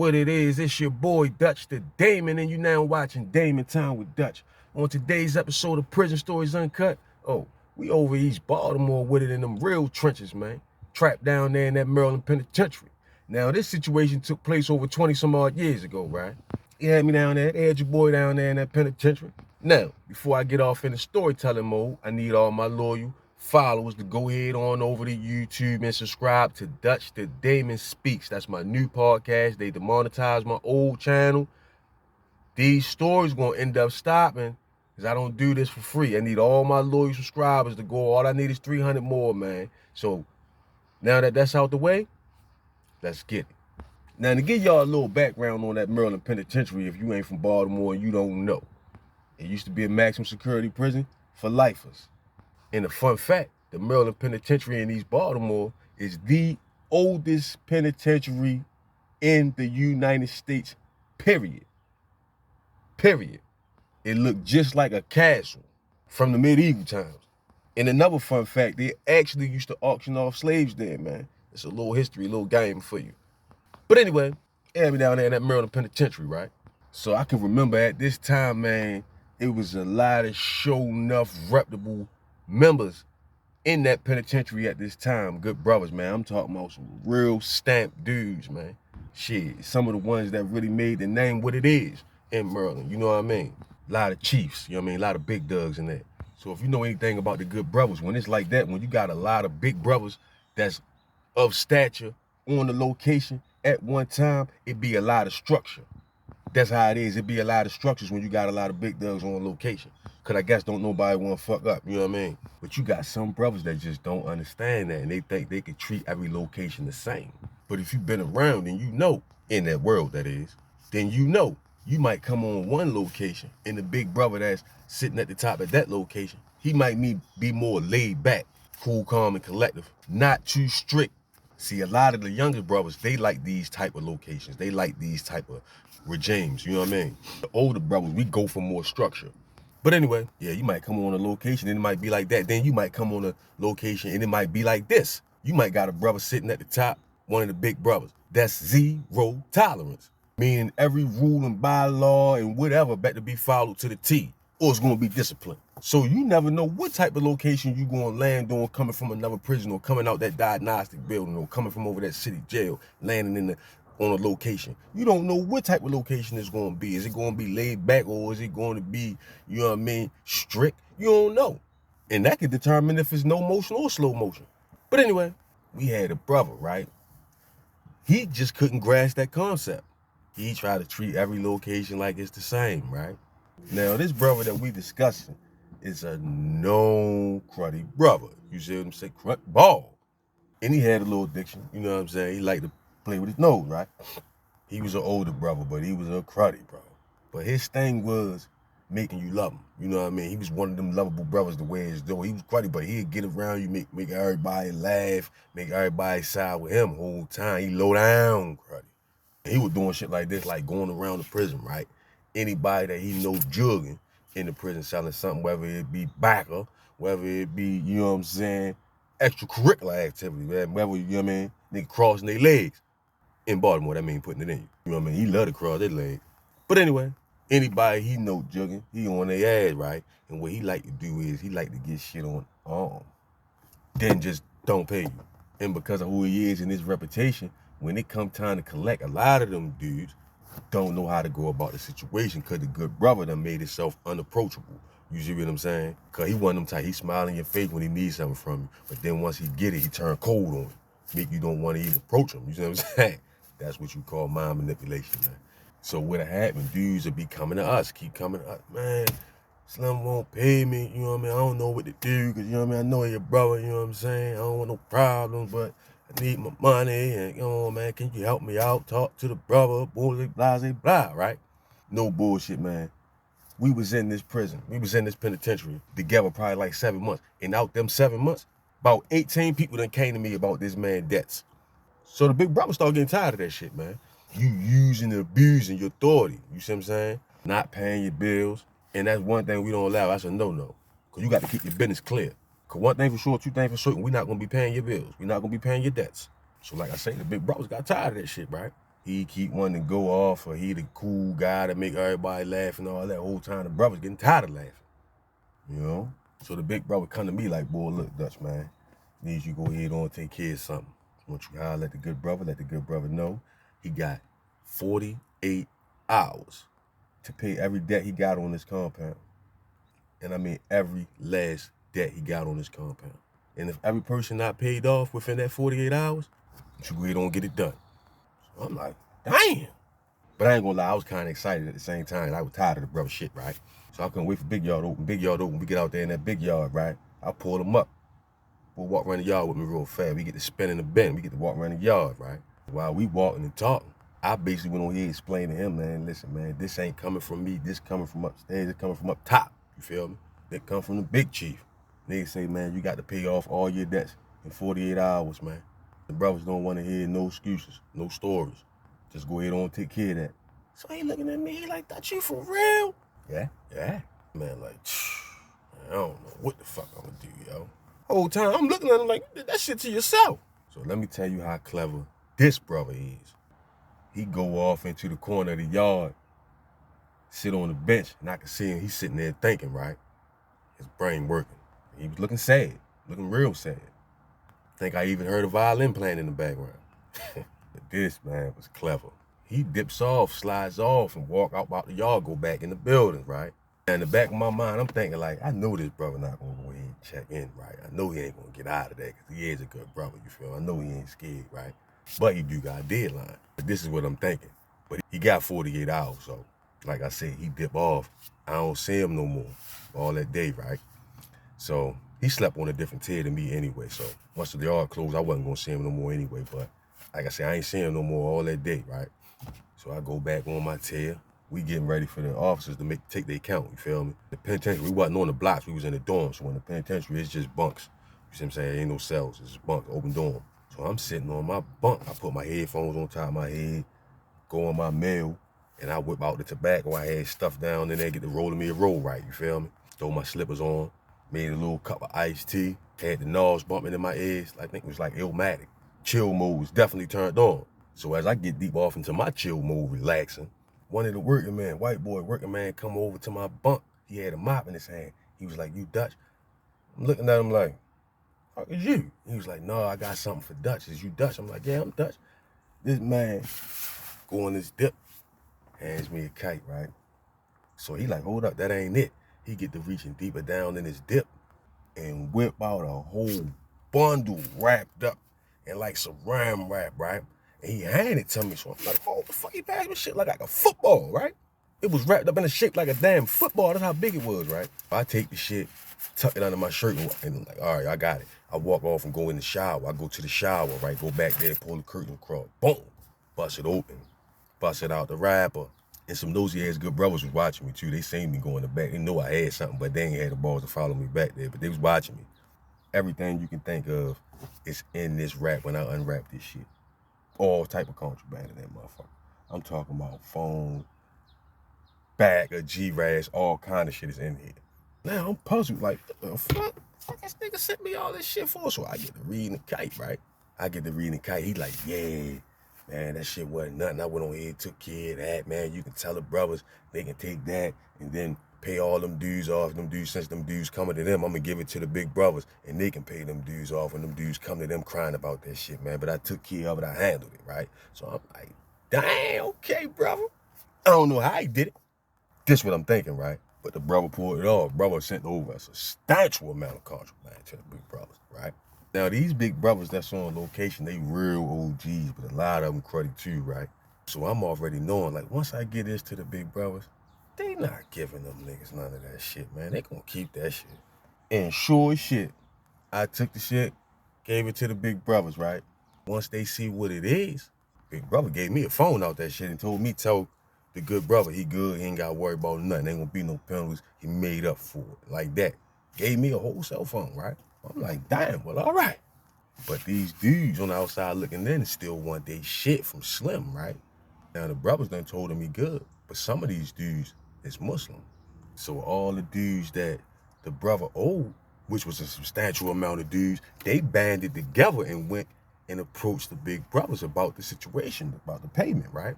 What it is, it's your boy Dutch the Damon, and you now watching Damon Time with Dutch. On today's episode of Prison Stories Uncut, we over East Baltimore with it in them real trenches, man. Trapped down there in that Maryland penitentiary. Now, this situation took place over 20 some odd years ago, right? You had me down there, they had your boy down there in that penitentiary. Now, before I get off in the storytelling mode, I need all my loyal followers to go ahead on over to YouTube and subscribe to Dutch the Damon Speaks. That's my new podcast. They demonetized my old channel. These stories gonna end up stopping because I don't do this for free. I need all my loyal subscribers to go. All I need is 300 more, man. So now that that's out the way, let's get it. Now, to give y'all a little background on that Maryland penitentiary, if you ain't from Baltimore and you don't know, it used to be a maximum security prison for lifers. And a fun fact, the Maryland Penitentiary in East Baltimore is the oldest penitentiary in the United States, period. Period. It looked just like a castle from the medieval times. And another fun fact, they actually used to auction off slaves there, man. It's a little history, a little game for you. But anyway, I had me down there in that Maryland Penitentiary, right? So I can remember at this time, man, it was a lot of show enough reputable members in that penitentiary at this time. Good brothers, man. I'm talking about some real stamped dudes, man. Shit, some of the ones that really made the name what it is in Maryland, you know what I mean? A lot of chiefs, you know what I mean? A lot of big dogs in there. So if you know anything about the good brothers, when it's like that, when you got a lot of big brothers that's of stature on the location at one time, it be a lot of structure. That's how it is. It be a lot of structures when you got a lot of big dogs on location. Cause I guess don't nobody want to fuck up, you know what I mean? But you got some brothers that just don't understand that, and they think they can treat every location the same. But if you've been around and you know, in that world that is, then you know, you might come on one location and the big brother that's sitting at the top of that location, he might be more laid back, cool, calm, and collective, not too strict. See, a lot of the younger brothers, they like these type of locations. They like these type of regimes, you know what I mean? The older brothers, we go for more structure. But anyway, yeah, you might come on a location and it might be like that. Then you might come on a location and it might be like this. You might got a brother sitting at the top, one of the big brothers. That's zero tolerance. Meaning every rule and bylaw and whatever better be followed to the T, or it's gonna be disciplined. So you never know what type of location you gonna land on coming from another prison or coming out that diagnostic building or coming from over that city jail, landing on a location. You don't know what type of location it's going to be. Is it going to be laid back or is it going to be, you know what I mean, strict? You don't know. And that could determine if it's no motion or slow motion. But anyway, we had a brother, right? He just couldn't grasp that concept. He tried to treat every location like it's the same, right? Now, this brother that we discussing is a known cruddy brother. You see what I'm saying? Crud ball. And he had a little addiction, you know what I'm saying? He liked to play with his nose, right? He was an older brother, but he was a cruddy brother. But his thing was making you love him. You know what I mean? He was one of them lovable brothers the way his door. He was cruddy, but he'd get around you, make everybody laugh, make everybody side with him the whole time. He low down cruddy. And he was doing shit like this, like going around the prison, right? Anybody that he knows jugging in the prison selling something, whether it be backer, whether it be, you know what I'm saying, extracurricular activity, man, whether, you know what I mean, nigga crossing their legs. In Baltimore, that mean putting it in you. You know what I mean? He love to cross their legs. But anyway, anybody he know jugging, he on their ass, right? And what he like to do is he like to get shit on arm. Then just don't pay you. And because of who he is and his reputation, when it come time to collect, a lot of them dudes don't know how to go about the situation because the good brother done made himself unapproachable. You see what I'm saying? Because he one of them type, he smile in your face when he needs something from you. But then once he get it, he turn cold on you. Make you don't want to even approach him. You see what I'm saying? That's what you call mind manipulation, man. So what'll happen, dudes will be coming to us, keep coming to us. Man, Slim won't pay me, you know what I mean? I don't know what to do, because, you know what I mean? I know your brother, you know what I'm saying? I don't want no problems, but I need my money, and, you know, man, can you help me out? Talk to the brother, blah, blah, blah, right? No bullshit, man. We was in this prison. We was in this penitentiary together probably like 7 months. And out them 7 months, about 18 people done came to me about this man debts. So the big brother started getting tired of that shit, man. You using and abusing your authority. You see what I'm saying? Not paying your bills. And that's one thing we don't allow. That's a no-no. Because you got to keep your business clear. Because one thing for sure, two things for certain, we're not going to be paying your bills. We're not going to be paying your debts. So like I say, the big brothers got tired of that shit, right? He keep wanting to go off, or he the cool guy to make everybody laugh and all that. Whole time the brother's getting tired of laughing, you know? So the big brother come to me like, boy, look, Dutch, man, need you go ahead on and take care of something. I want you to holler at the good brother, let the good brother know he got 48 hours to pay every debt he got on this compound. And I mean every last debt he got on this compound. And if every person not paid off within that 48 hours, you go ahead on and get it done. So I'm like, damn. But I ain't gonna lie, I was kind of excited at the same time. I was tired of the brother shit, right? So I couldn't wait for big yard open. Big yard open, we get out there in that big yard, right? I pull him up. We'll walk around the yard with me real fast. We get to spin in the bend. We get to walk around the yard, right? While we walking and talking, I basically went on here and explained to him, man, listen, man, this ain't coming from me. This coming from upstairs. This coming from up top. You feel me? That come from the big chief. They say, man, you got to pay off all your debts in 48 hours, man. The brothers don't want to hear no excuses, no stories. Just go ahead on and take care of that. So he looking at me, he like, that you for real? Yeah. Man, like, I don't know what the fuck I'm gonna do, yo. Whole time, I'm looking at him like, that shit to yourself. So let me tell you how clever this brother is. He go off into the corner of the yard, sit on the bench, and I can see him, he's sitting there thinking, right? His brain working. He was looking sad, looking real sad. Think I even heard a violin playing in the background. But this man was clever. He dips off, slides off, and walk out the yard, go back in the building, right? And in the back of my mind, I'm thinking like, I know this brother not gonna go ahead and check in, right? I know he ain't gonna get out of there, because he is a good brother, you feel? I know he ain't scared, right? But he do got a deadline. But this is what I'm thinking. But he got 48 hours, so like I said, he dip off. I don't see him no more all that day, right? So he slept on a different tier than me anyway. So once the yard closed, I wasn't gonna see him no more anyway. But like I said, I ain't seeing him no more all that day, right? So I go back on my tier. We getting ready for the officers to take their count, you feel me? The penitentiary, we wasn't on the blocks, we was in the dorms. So in the penitentiary, it's just bunks. You see what I'm saying? Ain't no cells, it's just bunks, open dorm. So I'm sitting on my bunk. I put my headphones on top of my head, go on my mail, and I whip out the tobacco I had stuffed down in there, get the rolling me a roll right, you feel me? Throw my slippers on, made a little cup of iced tea, had the nose bumping in my ears. I think it was like Illmatic. Chill mode was definitely turned on. So as I get deep off into my chill mode, relaxing, one of the white boy working man, come over to my bunk. He had a mop in his hand. He was like, you Dutch? I'm looking at him like, fuck is you? He was like, no, I got something for Dutch. Is you Dutch? I'm like, yeah, I'm Dutch. This man go on this dip, hands me a kite, right? So he like, hold up, that ain't it. He get to reaching deeper down in his dip and whip out a whole bundle wrapped up in like saran wrap, right? And he handed it to me, so I'm like, oh, the fuck, he passed me shit like a football, right? It was wrapped up in a shape like a damn football. That's how big it was, right? I take the shit, tuck it under my shirt, and I'm like, all right, I got it. I walk off and go in the shower. I go to the shower, right? Go back there, pull the curtain across. Boom. Bust it open. Bust it out the wrapper. And some nosy-ass good brothers was watching me, too. They seen me go in the back. They know I had something, but they ain't had the balls to follow me back there. But they was watching me. Everything you can think of is in this wrap when I unwrap this shit. All type of contraband in that motherfucker. I'm talking about phone, bag of G-Rags, all kind of shit is in here. Now I'm puzzled, like, what the fuck? Fuck, this nigga sent me all this shit for? So I get to reading the kite, right? I get to reading the kite. He like, yeah, man, that shit wasn't nothing. I went on here and took care of that, man. You can tell the brothers they can take that and then pay all them dues off. Them dues, since them dues coming to them, I'm gonna give it to the big brothers and they can pay them dues off when them dues come to them crying about that shit, man. But I took care of it, I handled it, right? So I'm like, damn, okay, brother. I don't know how he did it. This what I'm thinking, right? But the brother pulled it off. Brother sent over a substantial amount of contraband to the big brothers, right? Now, these big brothers that's on location, they real OGs, but a lot of them cruddy too, right? So I'm already knowing, like, once I get this to the big brothers, they not giving them niggas none of that shit, man. They gonna keep that shit. And sure as shit, I took the shit, gave it to the big brothers, right? Once they see what it is, big brother gave me a phone out that shit and told me, tell the good brother, he good, he ain't got to worry about nothing. Ain't gonna be no penalties. He made up for it, like that. Gave me a whole cell phone, right? I'm like, damn, well, all right. But these dudes on the outside looking in still want their shit from Slim, right? Now, the brothers done told him he good, but some of these dudes is Muslim. So all the dudes that the brother owed, which was a substantial amount of dudes, they banded together and went and approached the big brothers about the situation, about the payment, right?